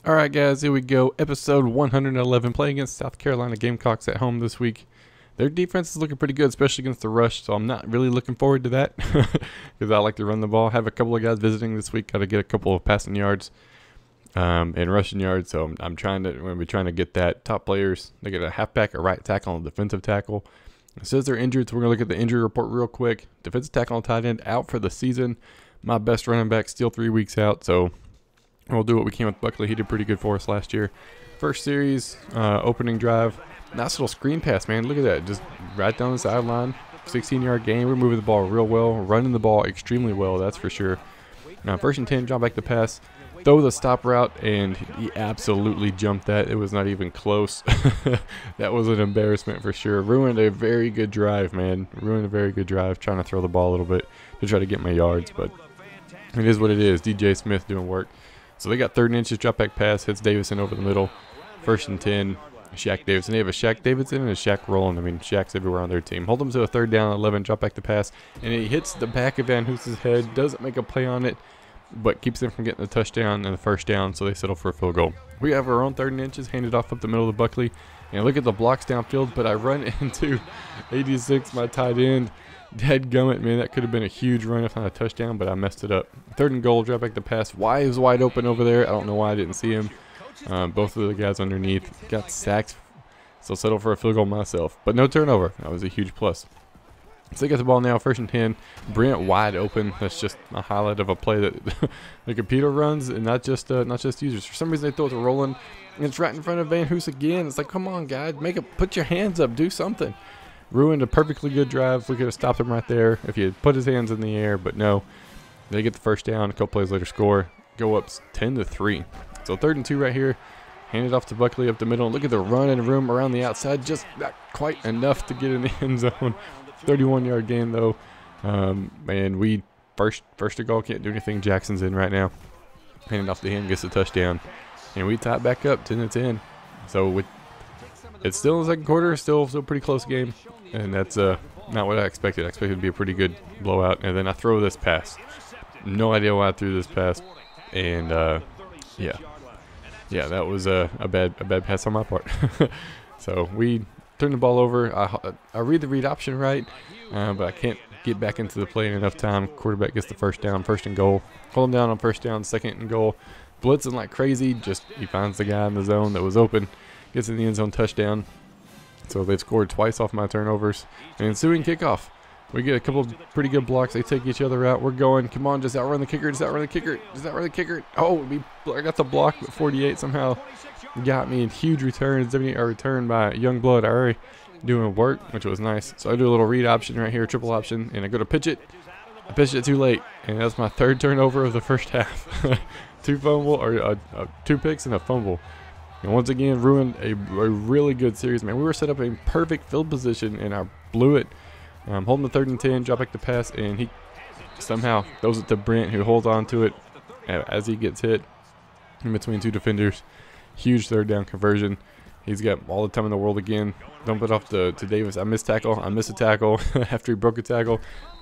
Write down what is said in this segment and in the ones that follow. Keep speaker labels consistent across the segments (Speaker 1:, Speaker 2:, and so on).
Speaker 1: Alright guys, here we go. Episode 111, playing against South Carolina Gamecocks at home this week. Their defense is looking pretty good, especially against the rush, so I'm not really looking forward to that because I like to run the ball. Have a couple of guys visiting this week, got to get a couple of passing yards and rushing yards, so I'm trying to get that. Top players, they get a halfback, a right tackle, and a defensive tackle. It says they're injured, so we're going to look at the injury report real quick. Defensive tackle and tight end out for the season. My best running back still 3 weeks out, so we'll do what we can with Buckley. He did pretty good for us last year. First series, opening drive. Nice little screen pass, man. Look at that. Just right down the sideline. 16-yard gain. We're moving the ball real well. Running the ball extremely well, that's for sure. Now, 1st and 10, drop back the pass. Throw the stop route, and he absolutely jumped that. It was not even close. That was an embarrassment for sure. Ruined a very good drive, man. Ruined a very good drive. Trying to throw the ball a little bit to try to get my yards, but it is what it is. DJ Smith doing work. So they got 3rd and inches, drop back pass, hits Davison over the middle. 1st and 10, Shaq Davidson. They have a Shaq Davidson and a Shaq Rowland. I mean, Shaq's everywhere on their team. Hold them to a 3rd down, 11, drop back the pass, and he hits the back of Van Hoos's head. Doesn't make a play on it, but keeps them from getting the touchdown and the 1st down, so they settle for a field goal. We have our own 3rd and inches, handed off up the middle of Buckley. And look at the blocks downfield, but I run into 86, my tight end. Dadgummit, man, that could have been a huge run if not a touchdown, but I messed it up. 3rd and goal, drop back the pass. Why is wide open over there? I don't know why I didn't see him. Both of the guys underneath got sacked, so settle for a field goal myself. But no turnover. That was a huge plus. So they got the ball now, 1st and 10. Brent wide open. That's just a highlight of a play that the computer runs, and not just users. For some reason, they throw it to Roland, and it's right in front of Van Hoos again. It's like, come on, guys, put your hands up, do something. Ruined a perfectly good drive. We could have stopped him right there if he had put his hands in the air, but no. They get the 1st down. A couple plays later, score. Go up 10-3. So 3rd and 2 right here. Hand it off to Buckley up the middle. Look at the run and room around the outside. Just not quite enough to get in the end zone. 31-yard gain though. And we first to goal, can't do anything. Jackson's in right now. Hand it off to him, gets the touchdown, and we tie it back up 10-10. So it's still in the 2nd quarter. Still pretty close game. And that's not what I expected. I expected it to be a pretty good blowout. And then I throw this pass. No idea why I threw this pass. And yeah, that was a bad pass on my part. So we turn the ball over. I read the read option right, but I can't get back into the play in enough time. Quarterback gets the 1st down, 1st and goal. Hold him down on 1st down, 2nd and goal. Blitzing like crazy. Just he finds the guy in the zone that was open. Gets in the end zone, touchdown. So they've scored twice off my turnovers. And ensuing kickoff. We get a couple of pretty good blocks. They take each other out. We're going. Come on, just outrun the kicker. Just outrun the kicker. Just outrun the kicker. Oh, I got the block, but 48 somehow got me. Huge return. A return by Youngblood. Already doing work, which was nice. So I do a little read option right here, triple option, and I go to pitch it. I pitched it too late, and that's my 3rd turnover of the 1st half. 2 picks and a fumble. And once again, ruined a really good series, man. We were set up in perfect field position, and I blew it. Holding the 3rd and 10, drop back the pass, and he somehow throws it to Brent, who holds on to it as he gets hit in between 2 defenders. Huge 3rd down conversion. He's got all the time in the world again. Dump it off to Davis. I miss a tackle after he broke a tackle.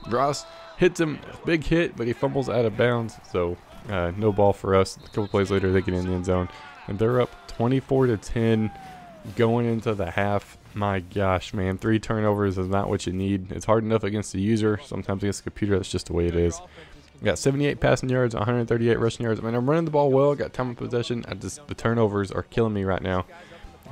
Speaker 1: Ross hits him, big hit, but he fumbles out of bounds. So no ball for us. A couple plays later, they get in the end zone, and they're up 24-10 going into the half. My gosh, man, 3 turnovers is not what you need. It's hard enough against the user. Sometimes against the computer, that's just the way it is. Got 78 passing yards, 138 rushing yards. I mean, I'm running the ball well. Got time of possession. The turnovers are killing me right now,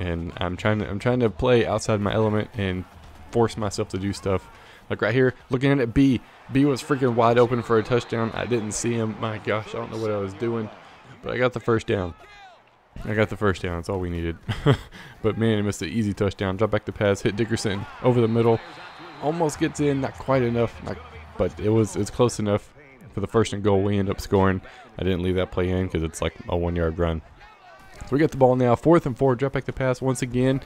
Speaker 1: and I'm trying to play outside my element and force myself to do stuff. Like right here, looking at it, B was freaking wide open for a touchdown. I didn't see him. My gosh, I don't know what I was doing, but I got the 1st down. That's all we needed. But man, he missed an easy touchdown. Drop back the pass, hit Dickerson over the middle. Almost gets in, not quite enough, but it's close enough for the 1st and goal. We end up scoring. I didn't leave that play in because it's like a 1-yard run. So we got the ball now, 4th and 4. Drop back the pass once again.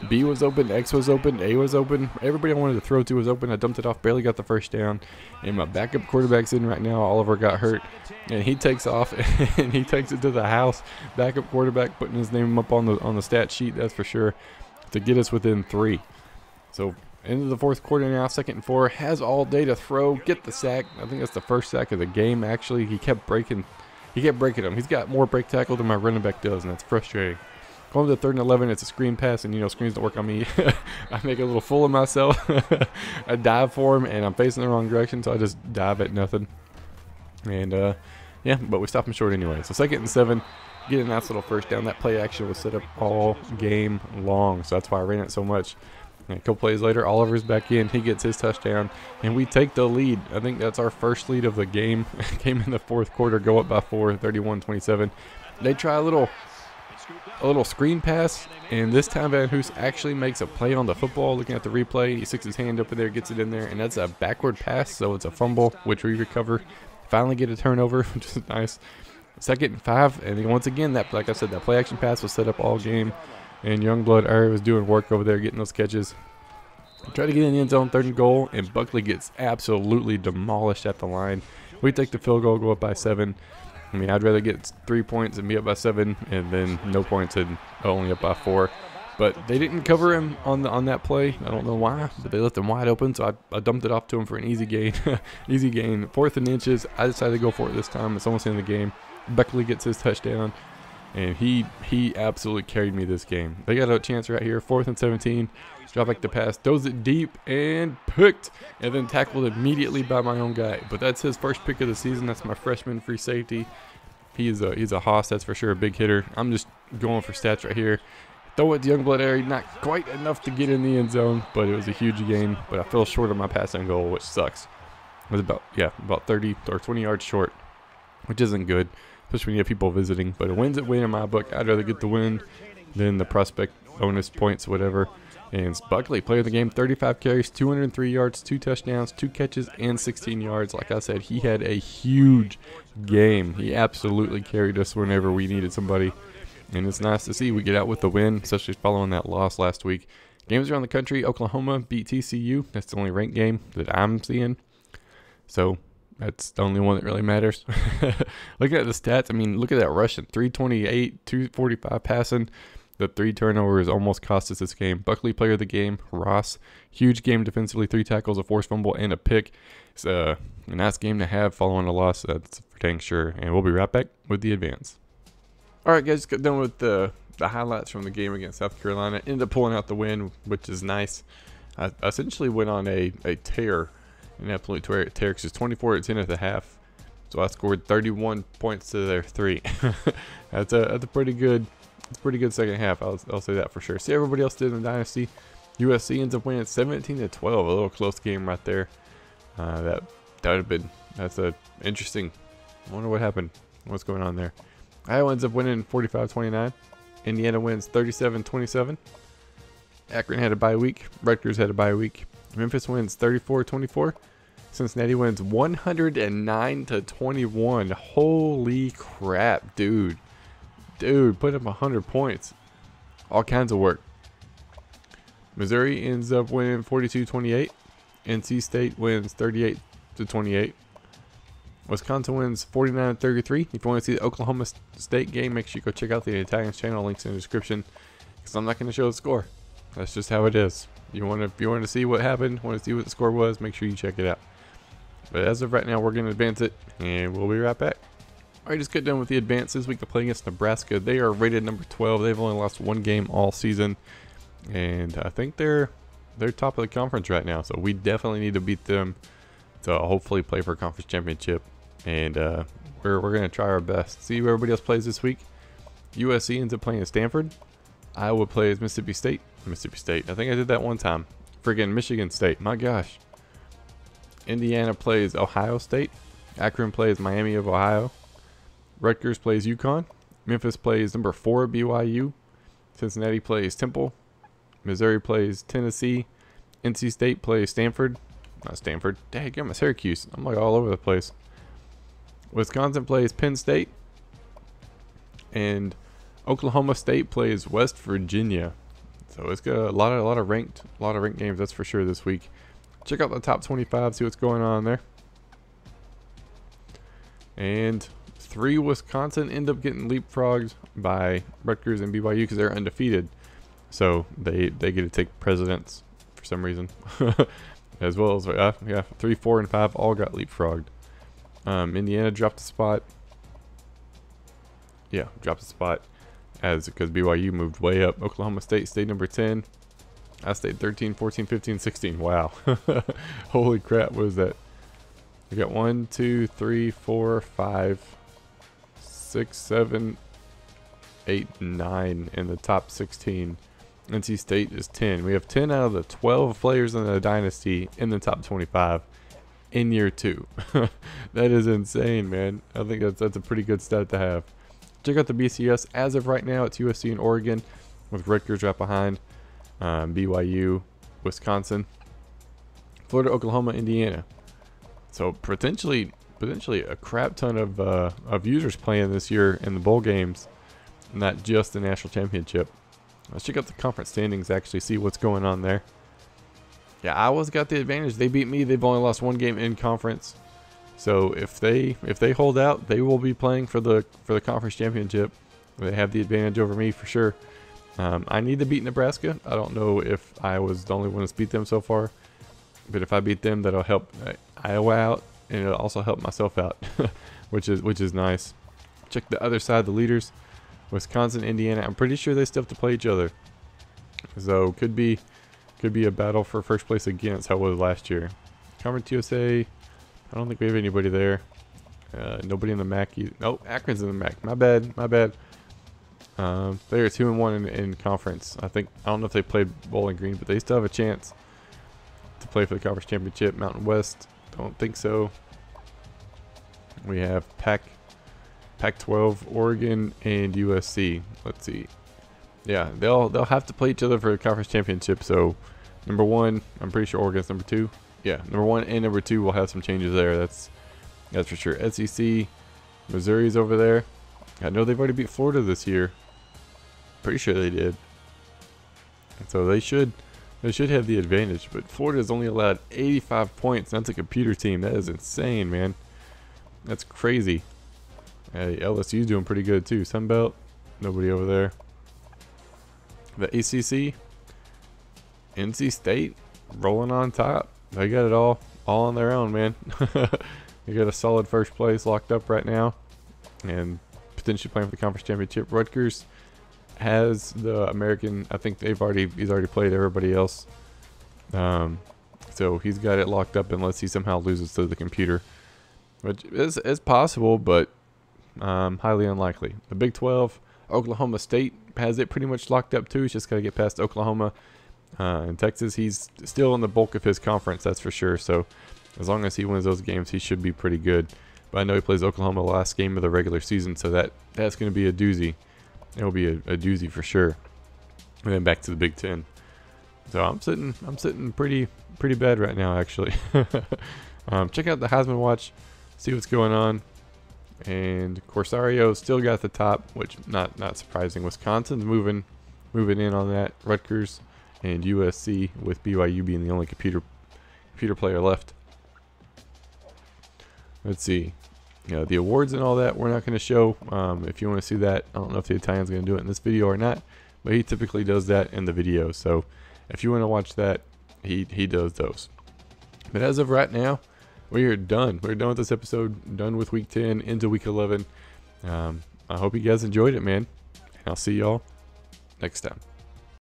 Speaker 1: B was open, X was open, A was open. Everybody I wanted to throw to was open. I dumped it off, barely got the 1st down. And my backup quarterback's in right now. Oliver got hurt, and he takes off and he takes it to the house. Backup quarterback putting his name up on the stat sheet, that's for sure, to get us within 3. So into the 4th quarter now, 2nd and 4. Has all day to throw, get the sack. I think that's the 1st sack of the game. Actually, he kept breaking he kept breaking them. He's got more break tackle than my running back does, and that's frustrating. Going to 3rd and 11, it's a screen pass, and you know screens don't work on me. I make a little fool of myself. I dive for him, and I'm facing the wrong direction, so I just dive at nothing. And yeah, but we stop him short anyway. So 2nd and 7, get a nice little first down. That play action was set up all game long, so that's why I ran it so much. And a couple plays later, Oliver's back in. He gets his touchdown, and we take the lead. I think that's our first lead of the game. Came in the 4th quarter, go up by 4, 31-27. They try a little screen pass, and this time Van Hoos actually makes a play on the football. Looking at the replay, he sticks his hand up in there, gets it in there, and that's a backward pass, so it's a fumble, which we recover. Finally get a turnover, which is nice. 2nd and 5, and then once again, that, like I said, that play action pass was set up all game. And Youngblood Ari was doing work over there, getting those catches. Try to get in the end zone, 3rd and goal, and Buckley gets absolutely demolished at the line. We take the field goal, go up by 7. I mean, I'd rather get 3 points and be up by 7, and then no points and only up by 4. But they didn't cover him on that play. I don't know why, but they left him wide open, so I dumped it off to him for an easy gain. Easy gain. 4th and inches. I decided to go for it this time. It's almost in the game. Buckley gets his touchdown. And he absolutely carried me this game. They got a chance right here. 4th and 17. Drop back the pass. Throws it deep and picked. And then tackled immediately by my own guy. But that's his first pick of the season. That's my freshman free safety. He's a hoss. That's for sure a big hitter. I'm just going for stats right here. Throw it to Youngblood Ari. Not quite enough to get in the end zone. But it was a huge gain. But I fell short of my passing goal, which sucks. It was about 30 or 20 yards short. Which isn't good. Especially when you have people visiting. But a win's a win in my book. I'd rather get the win than the prospect bonus points, whatever. And Buckley, player of the game, 35 carries, 203 yards, 2 touchdowns, 2 catches, and 16 yards. Like I said, he had a huge game. He absolutely carried us whenever we needed somebody. And it's nice to see we get out with the win, especially following that loss last week. Games around the country, Oklahoma beat TCU. That's the only ranked game that I'm seeing. So that's the only one that really matters. Looking at the stats, I mean, look at that rushing. 328, 245 passing. The 3 turnovers almost cost us this game. Buckley, player of the game. Ross, huge game defensively. 3 tackles, a forced fumble, and a pick. It's a nice game to have following a loss. That's for dang sure. And we'll be right back with the advance. All right, guys, got done with the highlights from the game against South Carolina. Ended up pulling out the win, which is nice. I essentially went on a tear. An absolute tear because it's 24-10 at the half. So I scored 31 points to their 3. That's a pretty good second half. I'll say that for sure. See, everybody else did in the Dynasty. USC ends up winning 17-12. A little close game right there. That would have been. That's a interesting. I wonder what happened. What's going on there? Iowa ends up winning 45-29. Indiana wins 37-27. Akron had a bye week. Rutgers had a bye week. Memphis wins 34-24. Cincinnati wins 109-21. Holy crap, dude. Dude, put up 100 points. All kinds of work. Missouri ends up winning 42-28. NC State wins 38-28. Wisconsin wins 49-33. If you want to see the Oklahoma State game, make sure you go check out the Italians channel. Links in the description. Because I'm not going to show the score. That's just how it is. If you want to see what happened, want to see what the score was, make sure you check it out. But as of right now, we're going to advance it, and we'll be right back. Alright, just got done with the advance this week to play against Nebraska. They are rated number 12. They've only lost 1 game all season, and I think they're top of the conference right now. So we definitely need to beat them to hopefully play for a conference championship. And we're going to try our best. See who everybody else plays this week. USC ends up playing at Stanford. Iowa plays Mississippi State. Mississippi State. I think I did that one time. Friggin' Michigan State. My gosh. Indiana plays Ohio State. Akron plays Miami of Ohio. Rutgers plays UConn. Memphis plays number 4 BYU. Cincinnati plays Temple. Missouri plays Tennessee. NC State plays Stanford. Not Stanford. Dang, I'm at Syracuse. I'm like all over the place. Wisconsin plays Penn State. And Oklahoma State plays West Virginia. So it's got a lot of ranked games, that's for sure, this week. Check out the top 25, see what's going on there. And 3 Wisconsin end up getting leapfrogged by Rutgers and BYU because they're undefeated. So they get to take precedence for some reason. As well as 3, 4, and 5 all got leapfrogged. Indiana dropped a spot. Yeah, dropped a spot because BYU moved way up. Oklahoma State stayed number 10. I stayed 13, 14, 15, 16. Wow. Holy crap, what is that? We got 1, 2, 3, 4, 5, 6, 7, 8, 9 in the top 16. NC State is 10. We have 10 out of the 12 players in the Dynasty in the top 25 in year 2. That is insane, man. I think that's a pretty good stat to have. Check out the BCS. As of right now, it's USC and Oregon, with Rutgers right behind, BYU, Wisconsin, Florida, Oklahoma, Indiana. So potentially a crap ton of users playing this year in the bowl games, not just the national championship. Let's check out the conference standings, actually see what's going on there. Yeah, Iowa's got the advantage. They beat me. They've only lost one game in conference. So if they hold out, they will be playing for the conference championship. They have the advantage over me for sure. I need to beat Nebraska. I don't know if Iowa's the only one that's beat them so far, but if I beat them, that'll help Iowa out, and it'll also help myself out, which is nice. Check the other side, the leaders. Wisconsin, Indiana. I'm pretty sure they still have to play each other, so could be a battle for first place again. That's how it was last year. Conference USA. I don't think we have anybody there. Nobody in the MAC either. Oh, Akron's in the MAC. My bad. They're 2-1 in conference. I don't know if they played Bowling Green, but they still have a chance to play for the conference championship. Mountain West. Don't think so. We have Pac-12, Oregon, and USC. Let's see. Yeah, they'll have to play each other for the conference championship. So, number 1, I'm pretty sure Oregon's number 2. Yeah, number 1 and number 2 will have some changes there. That's for sure. SEC, Missouri's over there. I know they've already beat Florida this year. Pretty sure they did. And so they should have the advantage. But Florida's only allowed 85 points. That's a computer team. That is insane, man. That's crazy. LSU's doing pretty good too. Sunbelt, nobody over there. The ACC, NC State, rolling on top. They got it all on their own, man. They got a solid first place locked up right now, and potentially playing for the conference championship. Rutgers has the American. I think he's already played everybody else. So he's got it locked up unless he somehow loses to the computer, which is possible, but highly unlikely. The Big 12, Oklahoma State has it pretty much locked up too. He's just got to get past Oklahoma. And Texas, he's still in the bulk of his conference, that's for sure. So as long as he wins those games, he should be pretty good. But I know he plays Oklahoma the last game of the regular season, so that's going to be a doozy. It'll be a doozy for sure. And then back to the Big 10. So I'm sitting pretty bad right now, actually. Check out the Heisman Watch, see what's going on. And Corsario still got the top, which not surprising. Wisconsin's moving in on that. Rutgers and USC, with BYU being the only computer player left. Let's see. The awards and all that we're not going to show. If you want to see that, I don't know if the Italian's going to do it in this video or not, but he typically does that in the video. So if you want to watch that, he does those. But as of right now, we are done. We're done with this episode. Done with week 10 into week 11. I hope you guys enjoyed it, man. And I'll see y'all next time.